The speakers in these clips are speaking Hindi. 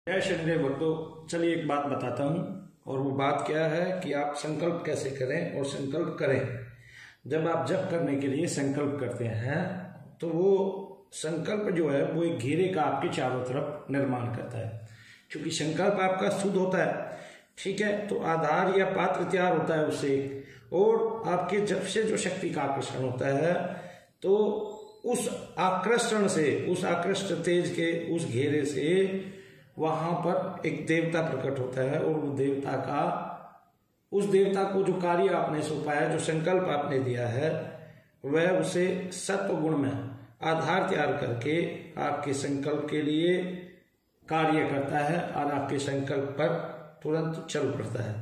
जय शनिदेव भक्तों, चलिए एक बात बताता हूँ। और वो बात क्या है कि आप संकल्प कैसे करें और संकल्प करें। जब आप जप करने के लिए संकल्प करते हैं तो वो संकल्प जो है वो एक घेरे का आपके चारों तरफ निर्माण करता है। क्योंकि संकल्प आपका शुद्ध होता है, ठीक है, तो आधार या पात्र तैयार होता है उससे, और आपके जप से जो शक्ति का आकर्षण होता है तो उस आकर्षण से, उस आकृष्ट तेज के उस घेरे से वहां पर एक देवता प्रकट होता है। और वो देवता का, उस देवता को जो कार्य आपने सौंपाया, जो संकल्प आपने दिया है, वह उसे सत्व गुण में आधार तैयार करके आपके संकल्प के लिए कार्य करता है और आपके संकल्प पर तुरंत चल पड़ता है।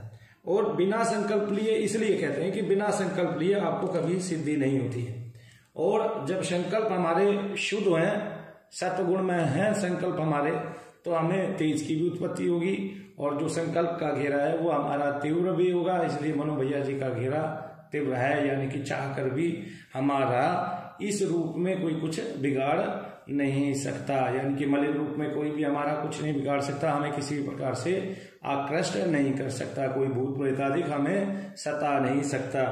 और बिना संकल्प लिए, इसलिए कहते हैं कि बिना संकल्प लिए आपको कभी सिद्धि नहीं होती है। और जब संकल्प हमारे शुद्ध हैं, सत्वगुण में हैं संकल्प हमारे, तो हमें तेज की भी उत्पत्ति होगी। और जो संकल्प का घेरा है वो हमारा तीव्र भी होगा। इसलिए मनु भैया जी का घेरा तीव्र है, यानी कि चाह कर भी हमारा इस रूप में कोई कुछ बिगाड़ नहीं सकता। यानी कि मलिन रूप में कोई भी हमारा कुछ नहीं बिगाड़ सकता, हमें किसी भी प्रकार से आकृष्ट नहीं कर सकता, कोई भूत प्रेत आदि हमें सता नहीं सकता।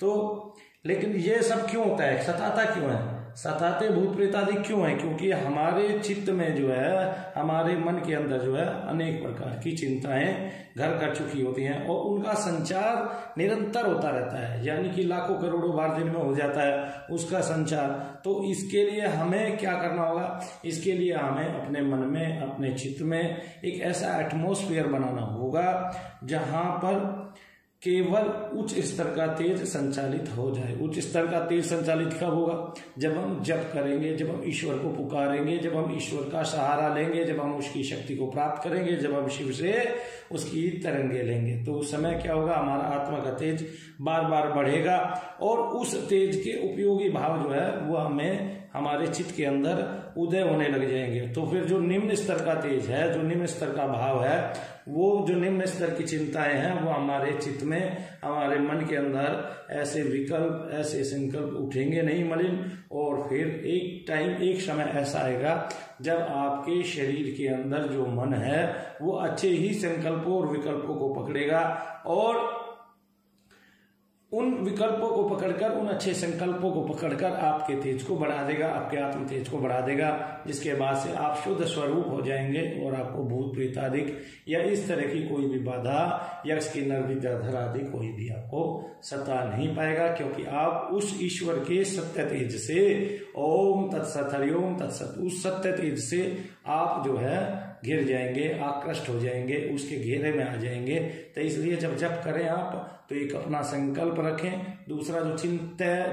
तो लेकिन ये सब क्यों होता है, सताता क्यों है, सताते भूत प्रेत आदि क्यों है? क्योंकि हमारे चित्त में जो है, हमारे मन के अंदर जो है अनेक प्रकार की चिंताएं घर कर चुकी होती हैं और उनका संचार निरंतर होता रहता है। यानी कि लाखों करोड़ों बार दिन में हो जाता है उसका संचार। तो इसके लिए हमें क्या करना होगा? इसके लिए हमें अपने मन में, अपने चित्त में एक ऐसा एटमॉस्फेयर बनाना होगा जहां पर केवल उच्च स्तर का तेज संचालित हो जाए। उच्च स्तर का तेज संचालित कब होगा? जब हम जप करेंगे, जब हम ईश्वर को पुकारेंगे, जब हम ईश्वर का सहारा लेंगे, जब हम उसकी शक्ति को प्राप्त करेंगे, जब हम शिव से उसकी तरंगे लेंगे, तो उस समय क्या होगा? हमारा आत्मा का तेज बार बार बढ़ेगा और उस तेज के उपयोगी भाव जो है वो हमें हमारे चित्त के अंदर उदय होने लग जाएंगे। तो फिर जो निम्न स्तर का तेज है, जो निम्न स्तर का भाव है, वो जो निम्न स्तर की चिंताएं हैं वो हमारे चित्त में, हमारे मन के अंदर ऐसे विकल्प, ऐसे संकल्प उठेंगे नहीं मलिन। और फिर एक टाइम, एक समय ऐसा आएगा जब आपके शरीर के अंदर जो मन है वो अच्छे ही संकल्पों और विकल्पों को पकड़ेगा और उन विकल्पों को पकड़कर, उन अच्छे संकल्पों को पकड़कर आपके तेज को बढ़ा देगा, आपके आत्म तेज को बढ़ा देगा। जिसके बाद से आप शुद्ध स्वरूप हो जाएंगे और आपको भूत प्रेत आदि या इस तरह की कोई भी बाधा, यक्ष किन्नर विद्याधर आदि कोई भी आपको सता नहीं पाएगा। क्योंकि आप उस ईश्वर के सत्य तेज से, ओम तत्सत हरिओम तत्सत, उस सत्य तेज से आप जो है घिर जाएंगे, आकृष्ट हो जाएंगे, उसके घेरे में आ जाएंगे। तो इसलिए जब जप करें आप तो एक अपना संकल्प रखें। दूसरा, जो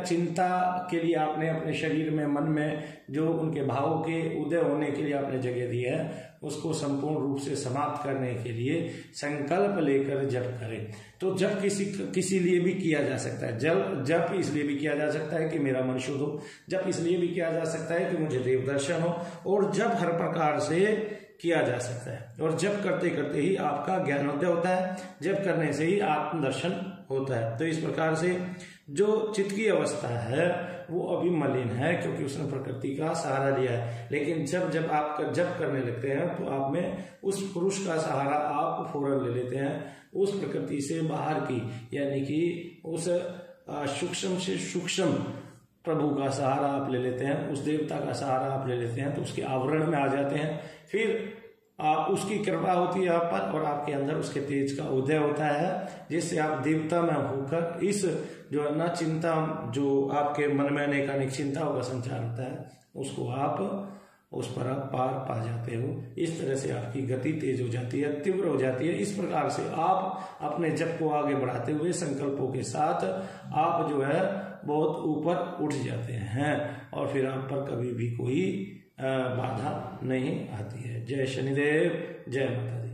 चिंता के लिए आपने अपने शरीर में, मन में जो उनके भावों के उदय होने के लिए आपने जगह दी है, उसको संपूर्ण रूप से समाप्त करने के लिए संकल्प लेकर जप करें। तो जप किसी लिए भी किया जा सकता है। जप इसलिए भी किया जा सकता है कि मेरा मन शुद्ध हो, जप इसलिए भी किया जा सकता है कि मुझे देव दर्शन हो, और जप हर प्रकार से किया जा सकता है। और जप करते करते ही आपका ज्ञानोदय होता है, जप करने से ही आत्मदर्शन होता है। तो इस प्रकार से जो चित्त की अवस्था है वो अभी मलिन है, क्योंकि उसने प्रकृति का सहारा लिया है। लेकिन जब आप जप करने लगते हैं तो आप में उस पुरुष का सहारा आप फौरन ले लेते हैं, उस प्रकृति से बाहर की, यानी कि उस सूक्ष्म से सूक्ष्म प्रभु का सहारा आप ले लेते हैं, उस देवता का सहारा आप ले लेते हैं, तो उसके आवरण में आ जाते हैं। फिर उसकी कृपा होती है आप पर और आपके अंदर उसके तेज का उदय होता है, जिससे आप देवता में होकर इस जो है ना चिंता, जो आपके मन में अनेक चिंताओं का संचार होता है, उसको आप उस पर आप पार पा जाते हो। इस तरह से आपकी गति तेज हो जाती है, तीव्र हो जाती है। इस प्रकार से आप अपने जप को आगे बढ़ाते हुए संकल्पों के साथ आप जो है बहुत ऊपर उठ जाते हैं और फिर आप पर कभी भी कोई बाधा नहीं आती है। जय शनिदेव, जय माता दी।